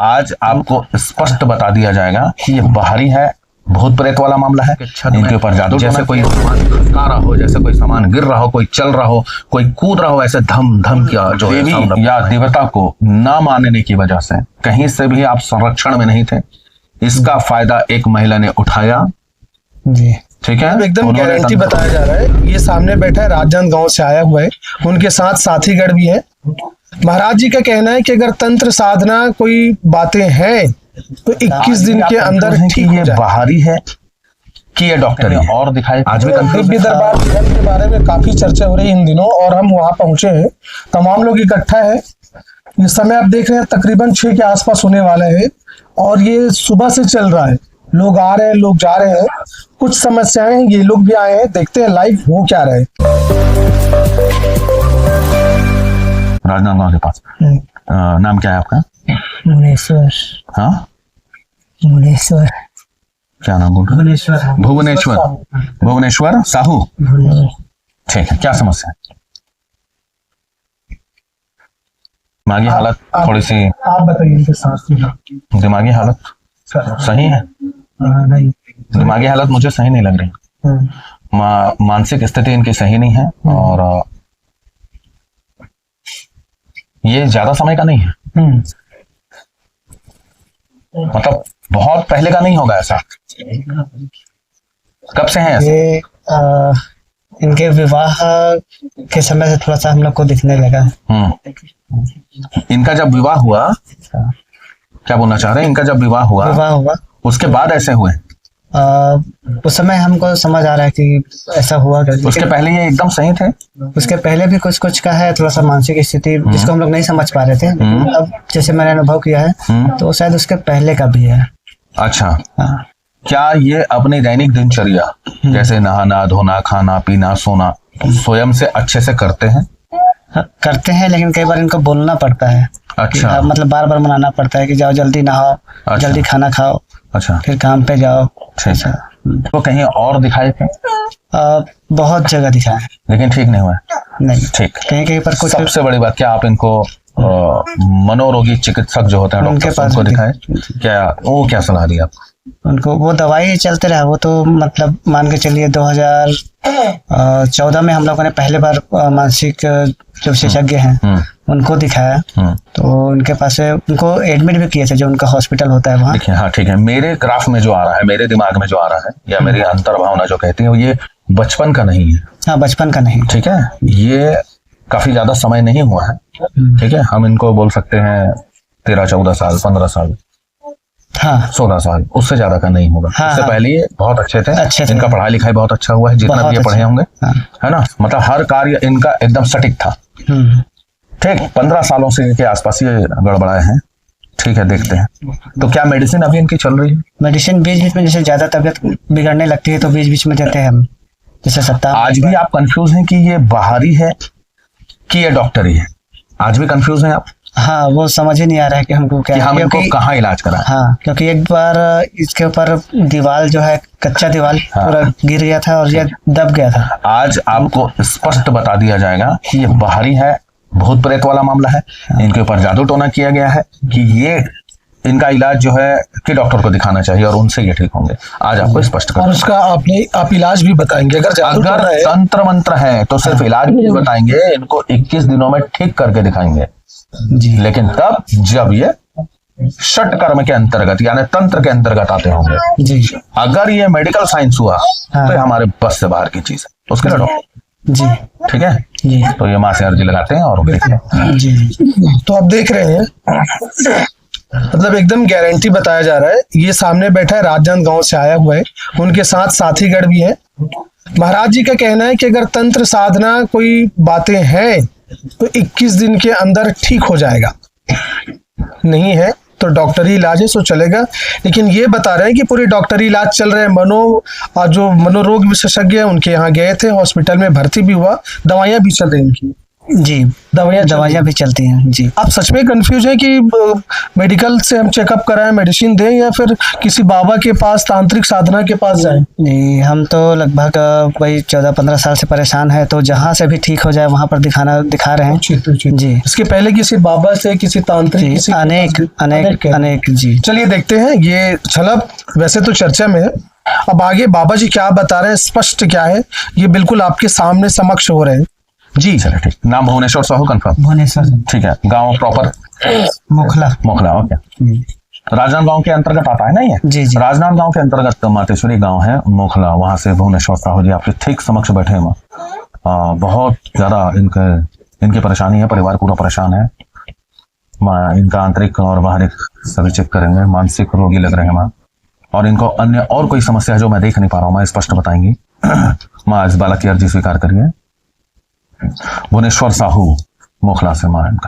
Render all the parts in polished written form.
आज आपको स्पष्ट बता दिया जाएगा कि ये बाहरी है, भूत प्रेत वाला मामला है। इनके ऊपर जादू, जैसे कोई सामान खसका रहा हो, जैसे कोई सामान गिर रहा हो, कोई चल रहा हो, कोई कूद रहा हो, ऐसे धम धम किया जो देवी या देवता को ना मानने की वजह से कहीं से भी आप संरक्षण में नहीं थे। इसका फायदा एक महिला ने उठाया जी, ठीक है। एकदम गारंटी बताया जा रहा है। ये सामने बैठा है, राजनांदगांव से आया हुआ है, उनके साथ साथीगढ़ भी है। महाराज जी का कहना है कि अगर तंत्र साधना कोई बातें हैं तो 21 दिन के अंदर ठीक हो जाए। बाहरी है कि ये डॉक्टर है और दिखाई। आज भी दिव्य दरबार के बारे में काफी चर्चा हो रही है इन दिनों, और हम वहां पहुंचे हैं, तमाम लोग इकट्ठा है। इस समय आप देख रहे हैं तकरीबन 6 के आसपास होने वाला है, और ये सुबह से चल रहा है। लोग आ रहे हैं, लोग जा रहे हैं, कुछ समस्याएं हैं, ये लोग भी आए हैं, देखते हैं लाइव हो क्या रहे। राजनांदगांव के पास नाम क्या है आपका? भुवनेश्वर। हाँ, भुवनेश्वर। क्या नाम? भुवनेश्वर। भुवनेश्वर। भुवनेश्वर साहू, ठीक है। क्या समस्या है? दिमागी हालत थोड़ी सी, आप बताइए। दिमागी हालत सही है? नहीं, दिमागी हालत मुझे सही नहीं लग रही। मानसिक स्थिति इनकी सही नहीं है, और ये ज्यादा समय का नहीं है, मतलब बहुत पहले का नहीं होगा ऐसा। कब से है ऐसे? इनके विवाह के समय से थोड़ा सा हम लोग को दिखने लगा। इनका जब विवाह हुआ, क्या बोलना चाह रहे हैं? इनका जब विवाह हुआ उसके बाद ऐसे हुए? उस समय हमको समझ आ रहा है कि ऐसा हुआ। उसके पहले ये एकदम सही थे? उसके पहले भी कुछ का है, थोड़ा सा मानसिक स्थिति जिसको हम लोग नहीं समझ पा रहे थे। अब जैसे मैंने अनुभव किया है तो शायद उसके पहले का भी है। अच्छा, क्या ये अपनी दैनिक दिनचर्या जैसे नहाना धोना, खाना पीना, सोना स्वयं से अच्छे से करते हैं? करते हैं, लेकिन कई बार इनको बोलना पड़ता है। अच्छा, मतलब बार बार मनाना पड़ता है कि जाओ जल्दी नहाओ, जल्दी खाना खाओ, अच्छा, फिर काम पे जाओ। ठीक है। तो कहीं और दिखाए थे? बहुत जगह दिखाए, लेकिन ठीक नहीं हुआ? नहीं, ठीक। कहीं कहीं पर कुछ। सबसे बड़ी बात, क्या आप इनको मनोरोगी चिकित्सक जो होते हैं उनके डॉक्टर पास को दिखाए? क्या वो क्या सलाह दी आपको? उनको वो दवाई चलते रहा। वो तो मतलब मान के चलिए 2014 में हम लोगों ने पहले बार मानसिक जो विशेषज्ञ हैं उनको दिखाया, तो उनके पास से उनको एडमिट भी किए थे, जो उनका हॉस्पिटल होता है वहाँ। देखिए, हाँ ठीक है, मेरे ग्राफ में जो आ रहा है, मेरे दिमाग में जो आ रहा है, या मेरी अंतर्भावना जो कहती है, ये बचपन का नहीं है। हाँ, बचपन का नहीं, ठीक है। ये काफी ज्यादा समय नहीं हुआ है, ठीक है। हम इनको बोल सकते हैं 13, 14 साल, 15 साल, हाँ 16 साल, उससे ज्यादा का नहीं होगा। हाँ, उससे पहले ये बहुत अच्छे थे, इनका पढ़ाई लिखाई बहुत अच्छा हुआ है, जितना भी ये पढ़े होंगे, है ना। मतलब हर कार्य इनका एकदम सटीक था, ठीक। 15 सालों से के आसपास ये गड़बड़ाए हैं, ठीक है। देखते हैं तो क्या मेडिसिन अभी इनकी चल रही है? मेडिसिन बीच बीच में, जैसे ज्यादा तबीयत बिगड़ने लगती है तो बीच बीच में देते हैं हम, जैसे सप्ताह। आज भी आप कंफ्यूज हैं कि ये बाहरी है कि ये डॉक्टरी है? आज भी कंफ्यूज हैं आप? हाँ, वो समझ ही नहीं आ रहा है कि हमको क्या, कि हम इनको कहाँ इलाज कराएं। हाँ, क्योंकि एक बार इसके ऊपर दीवार जो है, कच्चा दीवार पूरा गिर गया था और ये दब गया था। आज आपको स्पष्ट बता दिया जाएगा कि ये बाहरी है, भूत प्रेत वाला मामला है। इनके ऊपर जादू टोना किया गया है कि ये इनका इलाज जो है कि डॉक्टर को दिखाना चाहिए और उनसे ये ठीक होंगे। आज आपको स्पष्ट कर, और उसका आप इलाज भी बताएंगे। अगर तंत्र मंत्र है तो सिर्फ इलाज भी बताएंगे, इनको 21 दिनों में ठीक करके दिखाएंगे जी। लेकिन तब जब ये षट कर्म के अंतर्गत यानी तंत्र के अंतर्गत आते होंगे जी। अगर ये मेडिकल साइंस हुआ तो ये हमारे बस से बाहर की चीज है, उसके लिए डॉक्टर जी, ठीक है जी। तो ये मां से अर्जी लगाते हैं और देखते हैं जी। तो आप देख रहे हैं, मतलब एकदम गारंटी बताया जा रहा है। ये सामने बैठा है, राजनांदगांव से आया हुआ है, उनके साथ साथीगढ़ भी है। महाराज जी का कहना है कि अगर तंत्र साधना कोई बातें हैं तो 21 दिन के अंदर ठीक हो जाएगा, नहीं है तो डॉक्टरी इलाज है सो चलेगा। लेकिन ये बता रहे हैं कि पूरी डॉक्टरी इलाज चल रहे हैं। जो मनोरोग विशेषज्ञ है उनके यहाँ गए थे, हॉस्पिटल में भर्ती भी हुआ, दवाइयां भी चल रही इनकी। जी, दवाइयाँ भी चलती हैं जी। आप सच में कंफ्यूज हैं कि मेडिकल से हम चेकअप कराएं, मेडिसिन दें, या फिर किसी बाबा के पास, तांत्रिक साधना के पास जाएं? जी, हम तो लगभग वही 14-15 साल से परेशान है, तो जहाँ से भी ठीक हो जाए वहाँ पर दिखा रहे हैं जी। इसके पहले किसी बाबा से, किसी तांत्रिक, किसी अनेक जी। चलिए देखते हैं, ये झलक वैसे तो चर्चा में है, अब आगे बाबा जी क्या बता रहे हैं, स्पष्ट क्या है, ये बिल्कुल आपके सामने समक्ष हो रहे हैं जी। चलिए ठीक। नाम भुवनेश्वर साहू कंफर्म? भुवनेश्वर। ठीक है। गांव प्रॉपर? मोखला। ओके। राजनांदगांव के अंतर्गत आता है ना ये? जी जी। राजनांदगांव के अंतर्गत मातेश्वरी गांव है, मोखला, वहां से भुवनेश्वर साहू जी आपके ठीक समक्ष बैठे हैं। बहुत ज्यादा इनकी परेशानी है, परिवार पूरा परेशान है। इनका आंतरिक और बाहरी सभी चेक करेंगे, मानसिक रोगी लग रहे हैं माँ, और इनको अन्य और कोई समस्या है जो मैं देख नहीं पा रहा हूँ, माँ स्पष्ट बताएंगी। माँ इस बालक की अर्जी स्वीकार करिए। भुवनेश्वर साहू मोखला से माँ इनका।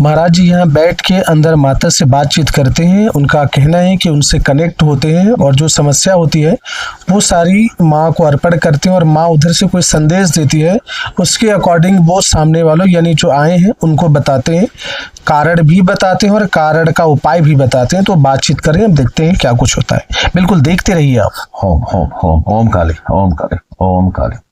महाराज जी यहाँ बैठ के अंदर माता से बातचीत करते हैं, उनका कहना है कि उनसे कनेक्ट होते हैं और जो समस्या होती है वो सारी माँ को अर्पण करते हैं, और माँ उधर से कोई संदेश देती है, उसके अकॉर्डिंग वो सामने वालों यानी जो आए हैं उनको बताते हैं, कारण भी बताते हैं और कारण का उपाय भी बताते हैं। तो बातचीत करें, हम देखते हैं क्या कुछ होता है, बिल्कुल देखते रहिए आप। होम होम होम ओम काली, ओम काली, ओम काली।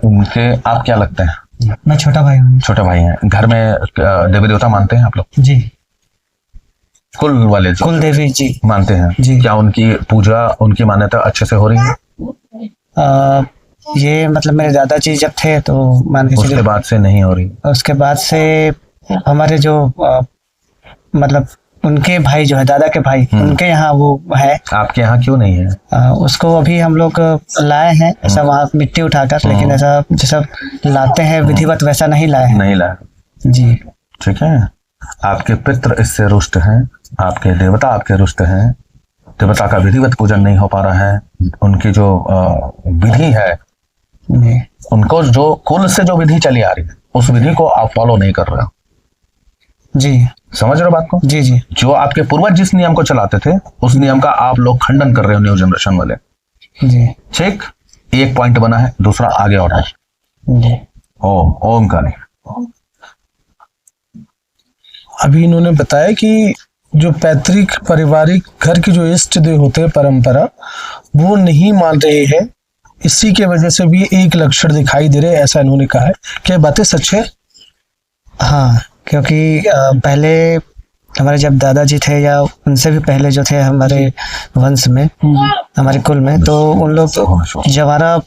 इनके आप क्या लगते हैं? मैं छोटा भाई हूँ। छोटे भाई हैं। घर में देवी देवता मानते हैं आप लोग? जी। कुल वाले जो कुल देवी जी मानते हैं जी। क्या उनकी पूजा, उनकी मान्यता अच्छे से हो रही है? ये मतलब मेरे दादाजी जब थे तो मान के उसके चलिए, बाद से नहीं हो रही? उसके बाद से हमारे जो मतलब उनके भाई जो है, दादा के भाई, उनके यहाँ वो है। आपके यहाँ क्यों नहीं है? उसको अभी हम लोग लाए हैं ऐसा, वहाँ मिट्टी उठाकर, लेकिन ऐसा जैसा लाते हैं विधिवत वैसा नहीं लाए हैं। नहीं लाए जी। ठीक है। आपके पितृ इससे रुष्ट हैं, आपके देवता आपके रुष्ट हैं, देवता का विधिवत पूजन नहीं हो पा रहा है। उनकी जो विधि है, उनको जो कुल से जो विधि चली आ रही है उस विधि को आप फॉलो नहीं कर रहे हो जी। समझ रहे हो बात को? जी जी। जो आपके पूर्वज जिस नियम को चलाते थे उस नियम का आप लोग खंडन कर रहे हो, न्यू जनरेशन वाले। जी। ठीक। एक पॉइंट बना है, दूसरा आगे और है। जी। ओम ओम काली। अभी इन्होंने बताया कि जो पैतृक पारिवारिक घर के जो इष्ट देव होते हैं, परंपरा, वो नहीं मान रहे हैं, इसी के वजह से भी एक लक्षण दिखाई दे रहे हैं, ऐसा इन्होंने कहा है। क्या बातें सच है? हाँ, क्योंकि पहले हमारे जब दादाजी थे या उनसे भी पहले जो थे हमारे वंश में, हमारे कुल में, तो उन लोग जवारा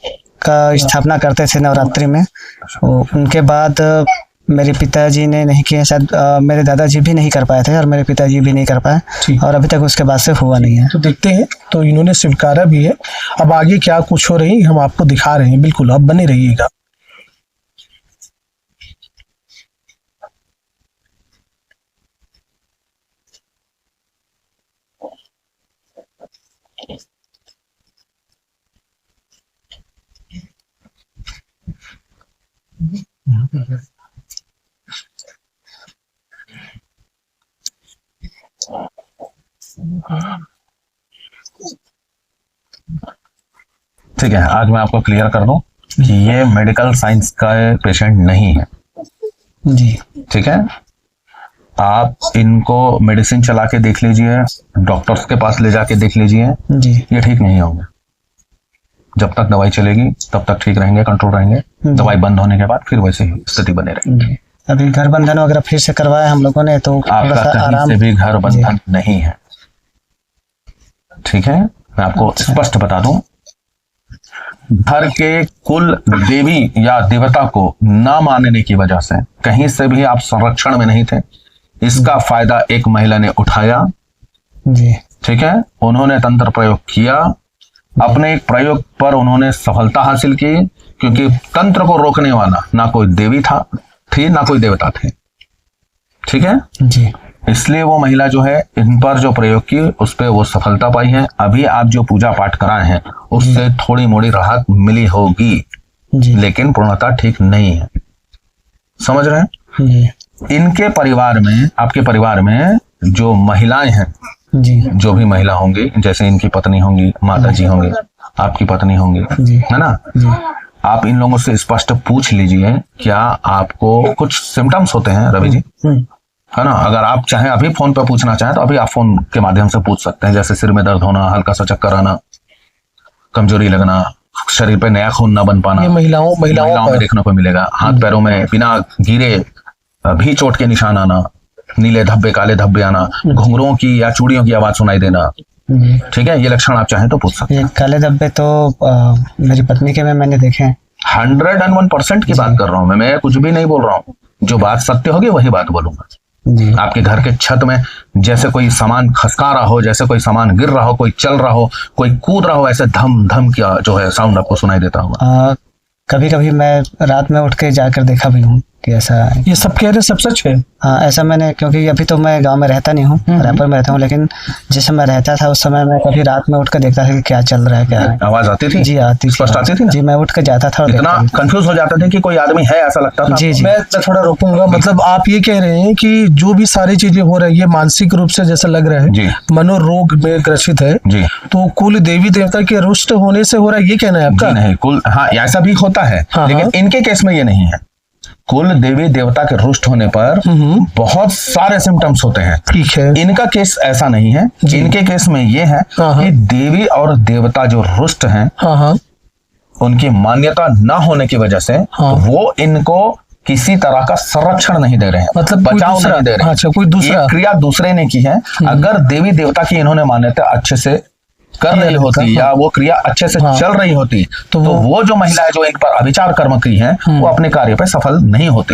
का स्थापना करते थे नवरात्रि में। तो उनके बाद मेरे पिताजी ने नहीं किया, शायद मेरे दादाजी भी नहीं कर पाए थे और मेरे पिताजी भी नहीं कर पाए, और अभी तक उसके बाद से हुआ नहीं है। तो देखते हैं, तो इन्होंने स्वीकारा भी है। अब आगे क्या कुछ हो रही हम आपको दिखा रहे हैं, बिल्कुल आप बने रहिएगा। ठीक है, आज मैं आपको क्लियर कर दूं कि ये मेडिकल साइंस का पेशेंट नहीं है जी। ठीक है। आप इनको मेडिसिन चला के देख लीजिए, डॉक्टर्स के पास ले जाके देख लीजिए जी। ये ठीक नहीं होंगे। जब तक दवाई चलेगी तब तक ठीक रहेंगे, कंट्रोल रहेंगे। दवाई बंद होने के बाद फिर वैसे ही स्थिति बने रहेगी। अभी घर बंधन वगैरह फिर से करवाया हम लोगों ने, तो आपका कहीं से भी घर बंधन नहीं है। ठीक है, मैं आपको स्पष्ट बता दूं, घर के कुल देवी या देवता को न मानने की वजह से कहीं से भी आप संरक्षण में नहीं थे। इसका फायदा एक महिला ने उठाया जी। ठीक है, उन्होंने तंत्र प्रयोग किया, अपने एक प्रयोग पर उन्होंने सफलता हासिल की, क्योंकि तंत्र को रोकने वाला ना कोई देवी था थी ना कोई देवता थे, ठीक है। जी इसलिए वो महिला जो है इन पर जो प्रयोग की उस पर वो सफलता पाई है। अभी आप जो पूजा पाठ कराए हैं उससे थोड़ी मोड़ी राहत मिली होगी, जी लेकिन पूर्णतः ठीक नहीं है, समझ रहे हैं। जी इनके परिवार में, आपके परिवार में जो महिलाएं हैं, जी जो भी महिला होंगी, जैसे इनकी पत्नी होंगी, माता जी होंगी, आपकी पत्नी होंगी, जी है ना, जी आप इन लोगों से स्पष्ट पूछ लीजिए क्या आपको कुछ सिम्टम्स होते हैं रवि जी, है ना। अगर आप चाहें अभी फोन पे पूछना चाहें तो अभी आप फोन के माध्यम से पूछ सकते हैं, जैसे सिर में दर्द होना, हल्का सा चक्कर आना, कमजोरी लगना, शरीर पे नया खून ना बन पाना, ये महिलाओं महिलाओं में देखने को मिलेगा। हाथ पैरों में बिना गिरे भी चोट के निशान आना, नीले धब्बे, काले धब्बे आना, घुंघरुओं की या चूड़ियों की आवाज सुनाई देना, ठीक है। ये लक्षण आप चाहें तो पूछ सकते हैं। ये काले धब्बे तो मेरी पत्नी के में मैंने देखे हैं। 101% की बात कर रहा हूँ मैं कुछ भी नहीं बोल रहा हूँ। जो बात सत्य होगी वही बात बोलूंगा। जी आपके घर के छत में जैसे कोई सामान खसका रहा हो, जैसे कोई सामान गिर रहा हो, कोई चल रहा हो, कोई कूद रहा हो, ऐसे धम धम का जो है साउंड आपको सुनाई देता होगा। कभी कभी मैं रात में उठ के जाकर देखा भी हूँ कि ऐसा है। ये सब कह रहे सब सच है। हाँ ऐसा मैंने, क्योंकि अभी तो मैं गांव में रहता नहीं हूँ, रायपुर में रहता हूँ, लेकिन जिस समय रहता था उस समय मैं कभी रात में उठ कर देखता था कि क्या चल रहा है, क्या है। आवाज आती थी? जी आती थी, स्पष्ट आती थी ना? जी मैं उठ कर जाता था और इतना देखता था। कंफ्यूज हो जाते थे कि कोई आदमी है, ऐसा लगता था। जी जी मैं थोड़ा रोकूंगा। मतलब आप ये कह रहे हैं कि जो भी सारी चीजें हो रही है मानसिक रूप से जैसा लग रहा जी। है, मनोरोग में ग्रसित है, जी तो कुल देवी देवता के रुष्ट होने से हो रहा है, ये कहना है जी आपका? नहीं, कुल हाँ ऐसा भी होता है, हाँ, लेकिन हाँ। इनके केस में ये नहीं है। कुल देवी देवता के रुष्ट होने पर बहुत सारे सिम्टम्स होते हैं। ठीक है। इनका केस ऐसा नहीं है। जी। इनके केस में ये है हाँ, हाँ। कि देवी और देवता जो रुष्ट हैं हाँ हाँ उनकी मान्यता ना होने की वजह से हाँ। वो इनको किसी तरह का संरक्षण नहीं दे रहे हैं, मतलब कोई बचाव दूसरा, नहीं दे रहे हैं। अच्छा कोई दूसरा ये क्रिया दूसरे ने की है। अगर देवी देवता की इन्होंने मान्यता अच्छे से कर रही होती या वो क्रिया अच्छे से हाँ। चल रही होती तो तो वो जो महिला है जो इन पर अभिचार कर्म की है वो अपने कार्य पे सफल नहीं होती।